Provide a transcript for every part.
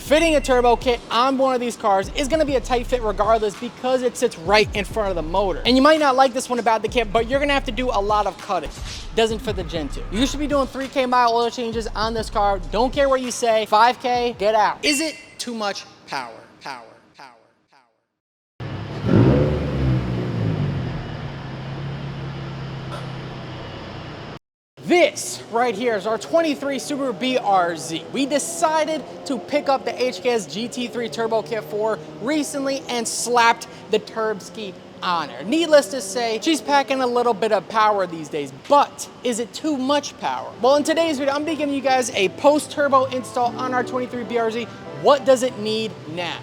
Fitting a turbo kit on one of these cars is gonna be a tight fit regardless because it sits right in front of the motor. And you might not like this one about the kit, but you're gonna have to do a lot of cutting. Doesn't fit the Gen 2. You should be doing 3K mile oil changes on this car. Don't care what you say, 5K, get out. Is it too much power? This right here is our 23 Subaru BRZ. We decided to pick up the HKS GT3 Turbo Kit 4 recently and slapped the Turb Ski on her. Needless to say, she's packing a little bit of power these days, but is it too much power? Well, in today's video, I'm gonna be giving you guys a post-turbo install on our 23 BRZ. What does it need now?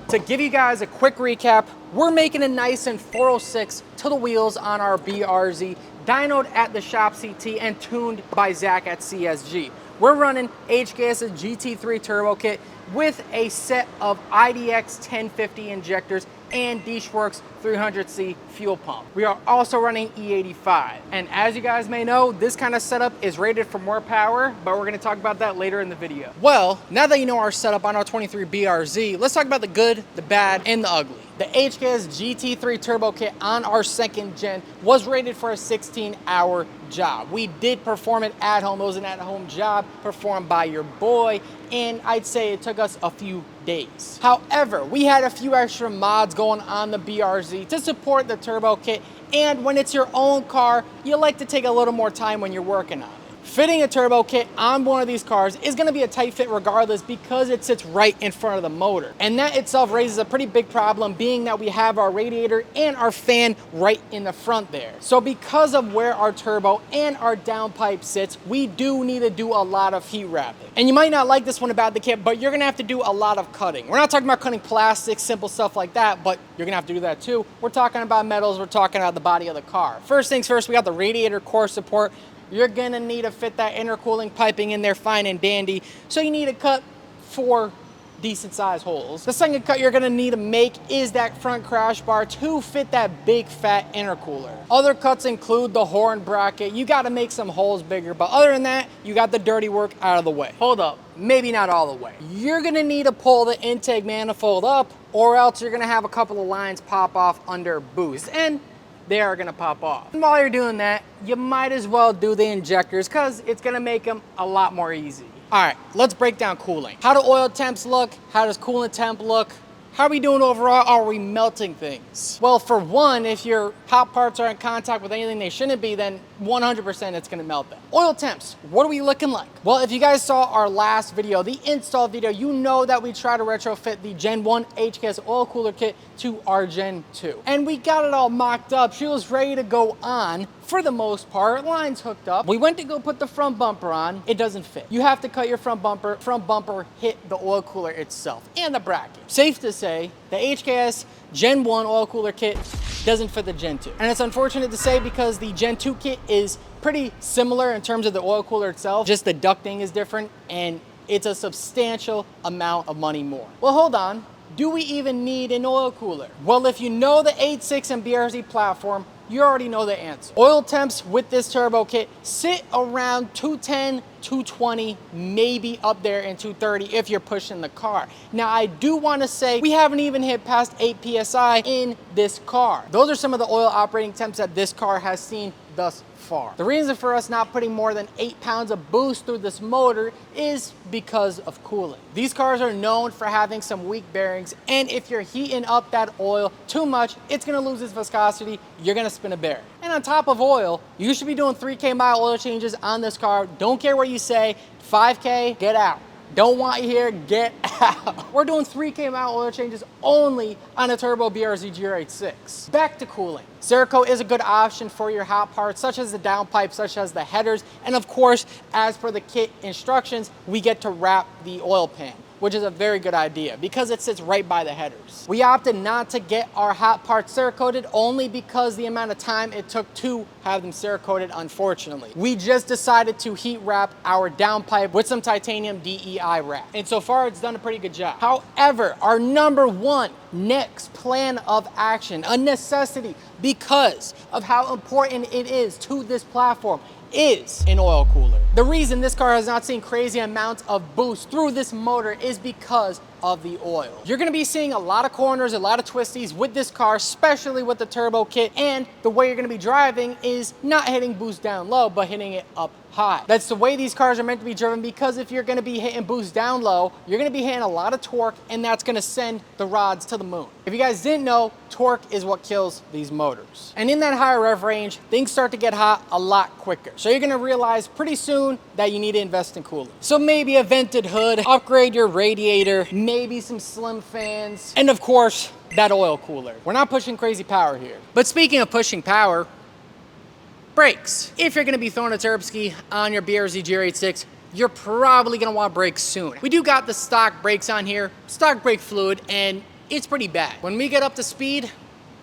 To give you guys a quick recap, we're making a nice and 406 to the wheels on our BRZ, dynoed at the shop CT and tuned by Zach at CSG. We're running HKS GT3 Turbo Kit with a set of IDX 1050 injectors and D-Works 300C fuel pump. We are also running E85. And as you guys may know, this kind of setup is rated for more power, but we're gonna talk about that later in the video. Well, now that you know our setup on our 23 BRZ, let's talk about the good, the bad, and the ugly. The HKS GT3 Turbo Kit on our second gen was rated for a 16-hour job. We did perform it at home. It was an at-home job performed by your boy, and I'd say it took us a few days. However, we had a few extra mods going on the BRZ to support the turbo kit, and when it's your own car, you like to take a little more time when you're working on it. Fitting a turbo kit on one of these cars is gonna be a tight fit regardless because it sits right in front of the motor. And that itself raises a pretty big problem, being that we have our radiator and our fan right in the front there. So because of where our turbo and our downpipe sits, we do need to do a lot of heat wrapping. And you might not like this one about the kit, but you're gonna have to do a lot of cutting. We're not talking about cutting plastic, simple stuff like that, but you're gonna have to do that too. We're talking about metals, we're talking about the body of the car. First things first, we got the radiator core support. You're gonna need to fit that intercooling piping in there fine and dandy. So you need to cut 4 decent sized holes. The second cut you're gonna need to make is that front crash bar to fit that big fat intercooler. Other cuts include the horn bracket. You gotta make some holes bigger, but other than that, you got the dirty work out of the way. Hold up, maybe not all the way. You're gonna need to pull the intake manifold up, or else you're gonna have a couple of lines pop off under boost, and they are gonna pop off. And while you're doing that, you might as well do the injectors because it's gonna make them a lot more easy. All right, let's break down cooling. How do oil temps look? How does coolant temp look? How are we doing overall? Are we melting things? Well, for one, if your hot parts are in contact with anything they shouldn't be, then 100% it's gonna melt them. Oil temps, what are we looking like? Well, if you guys saw our last video, the install video, you know that we try to retrofit the Gen 1 HKS oil cooler kit to our Gen 2. And we got it all mocked up. She was ready to go on for the most part. Lines hooked up. We went to go put the front bumper on. It doesn't fit. You have to cut your front bumper. Front bumper hit the oil cooler itself and the bracket. Safe to say, the HKS Gen 1 oil cooler kit doesn't fit the Gen 2. And it's unfortunate to say because the Gen 2 kit is pretty similar in terms of the oil cooler itself. Just the ducting is different and it's a substantial amount of money more. Well, hold on. Do we even need an oil cooler? Well, if you know the 8.6 and BRZ platform, you already know the answer. Oil temps with this turbo kit sit around 210, 220, maybe up there in 230 if you're pushing the car. Now, I do want to say we haven't even hit past 8 PSI in this car. Those are some of the oil operating temps that this car has seen thus far. The reason for us not putting more than 8 pounds of boost through this motor is because of cooling. These cars are known for having some weak bearings, and if you're heating up that oil too much, it's gonna lose its viscosity, you're gonna spin a bearing. And on top of oil, you should be doing 3K mile oil changes on this car. Don't care what you say, 5K, get out. Don't want you here, get out. We're doing 3K mile oil changes only on a turbo BRZ GR86. Back to cooling. Cerakote is a good option for your hot parts, such as the downpipe, such as the headers, and of course, as per the kit instructions, we get to wrap the oil pan. which is a very good idea because it sits right by the headers. We opted not to get our hot parts Cerakoted only because the amount of time it took to have them Cerakoted, unfortunately. We just decided to heat wrap our downpipe with some titanium DEI wrap. And so far it's done a pretty good job. However, our number one next plan of action, a necessity because of how important it is to this platform, is an oil cooler. The reason this car has not seen crazy amounts of boost through this motor is because of the oil. You're gonna be seeing a lot of corners, a lot of twisties with this car, especially with the turbo kit, and the way you're gonna be driving is not hitting boost down low, but hitting it up high. That's the way these cars are meant to be driven, because if you're gonna be hitting boost down low, you're gonna be hitting a lot of torque, and that's gonna send the rods to the moon. If you guys didn't know, torque is what kills these motors. And in that higher rev range, things start to get hot a lot quicker. So you're gonna realize pretty soon that you need to invest in cooling. So maybe a vented hood, upgrade your radiator, maybe some slim fans, and of course, that oil cooler. We're not pushing crazy power here. But speaking of pushing power, brakes. If you're gonna be throwing a turb ski on your BRZ GR86, you're probably gonna want brakes soon. We do got the stock brakes on here, stock brake fluid, and it's pretty bad. When we get up to speed,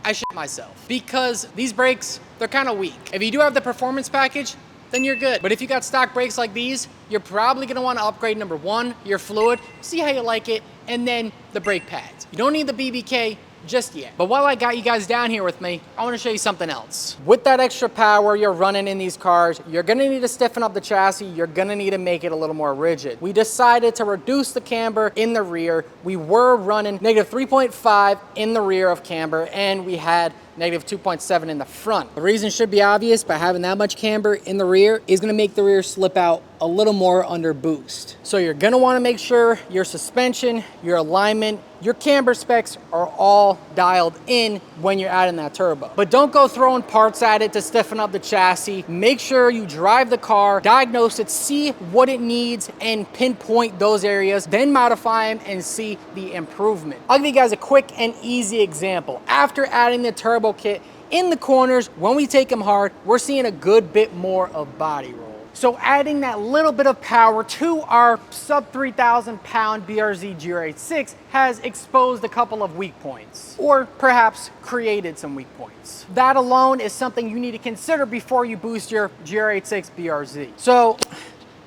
I shit myself because these brakes, they're kind of weak. If you do have the performance package, then you're good. But if you got stock brakes like these, you're probably gonna wanna upgrade number one, your fluid, see how you like it, and then the brake pads. You don't need the BBK just yet. But while I got you guys down here with me, I wanna show you something else. With that extra power you're running in these cars, you're gonna need to stiffen up the chassis, you're gonna need to make it a little more rigid. We decided to reduce the camber in the rear. We were running negative 3.5 in the rear of camber, and we had negative 2.7 in the front. The reason should be obvious, but having that much camber in the rear is gonna make the rear slip out a little more under boost. So you're gonna wanna make sure your suspension, your alignment, your camber specs are all dialed in when you're adding that turbo. But don't go throwing parts at it to stiffen up the chassis. Make sure you drive the car, diagnose it, see what it needs, and pinpoint those areas, then modify them and see the improvement. I'll give you guys a quick and easy example. After adding the turbo kit, in the corners, when we take them hard, we're seeing a good bit more of body roll. So adding that little bit of power to our sub 3,000 pound BRZ GR86 has exposed a couple of weak points, or perhaps created some weak points. That alone is something you need to consider before you boost your GR86 BRZ. So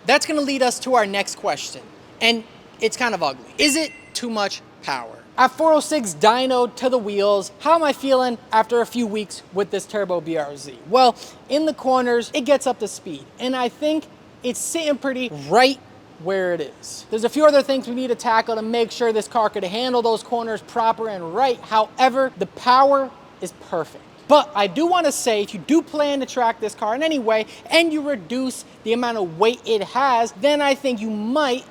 that's gonna lead us to our next question, and it's kind of ugly. Is it too much power? At 406 dynoed to the wheels, how am I feeling after a few weeks with this turbo BRZ? Well, in the corners, it gets up to speed, and I think it's sitting pretty right where it is. There's a few other things we need to tackle to make sure this car could handle those corners proper and right. However, the power is perfect. But I do want to say, if you do plan to track this car in any way and you reduce the amount of weight it has, then I think you might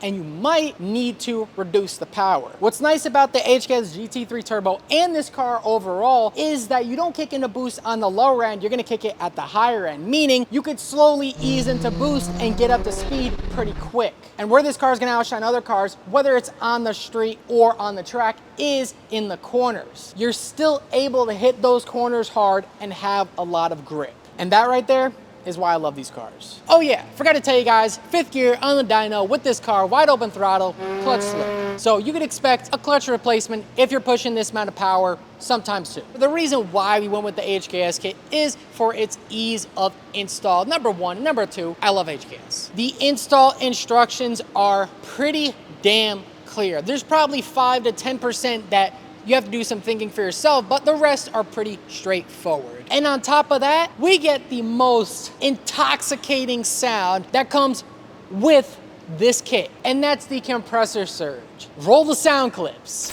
need to reduce the power. What's nice about the HKS GT3 Turbo and this car overall is that you don't kick into boost on the lower end, you're gonna kick it at the higher end, meaning you could slowly ease into boost and get up to speed pretty quick. And where this car is gonna outshine other cars, whether it's on the street or on the track, is in the corners. You're still able to hit those corners hard and have a lot of grip. And that right there is why I love these cars. Oh yeah, forgot to tell you guys, 5th gear on the dyno with this car, wide open throttle, clutch slip. So you could expect a clutch replacement if you're pushing this amount of power sometime soon. The reason why we went with the HKS kit is for its ease of install, number one. Number two, I love HKS. The install instructions are pretty damn clear. There's probably 5 to 10% that you have to do some thinking for yourself, but the rest are pretty straightforward. And on top of that, we get the most intoxicating sound that comes with this kit, and that's the compressor surge. Roll the sound clips.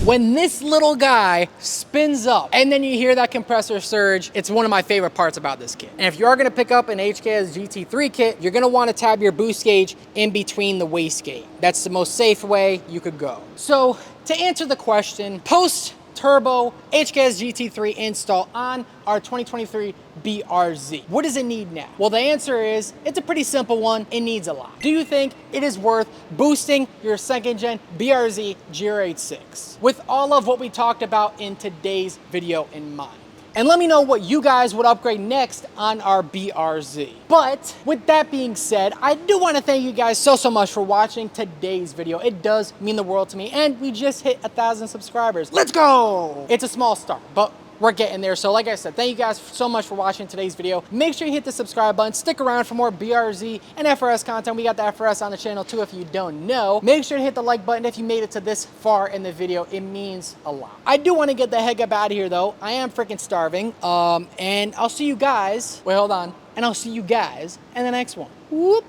When this little guy spins up and then you hear that compressor surge, it's one of my favorite parts about this kit. And if you are gonna pick up an HKS GT3 kit, you're gonna wanna tab your boost gauge in between the wastegate. That's the most safe way you could go. So to answer the question, post turbo HKS GT3 install on our 2023 BRZ. What does it need now? Well, the answer is, it's a pretty simple one. It needs a lot. Do you think it is worth boosting your 2nd gen BRZ GR86 with all of what we talked about in today's video in mind? and let me know what you guys would upgrade next on our BRZ. But with that being said, I do want to thank you guys so much for watching today's video. It does mean the world to me, and we just hit 1,000 subscribers. Let's go! It's a small start, but we're getting there. So like I said, thank you guys so much for watching today's video. Make sure you hit the subscribe button. Stick around for more BRZ and FRS content. We got the FRS on the channel too if you don't know. Make sure to hit the like button if you made it to this far in the video. It means a lot. I do want to get the heck up out of here though. I am freaking starving. And I'll see you guys. Wait, hold on. And I'll see you guys in the next one. Whoop.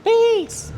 Peace.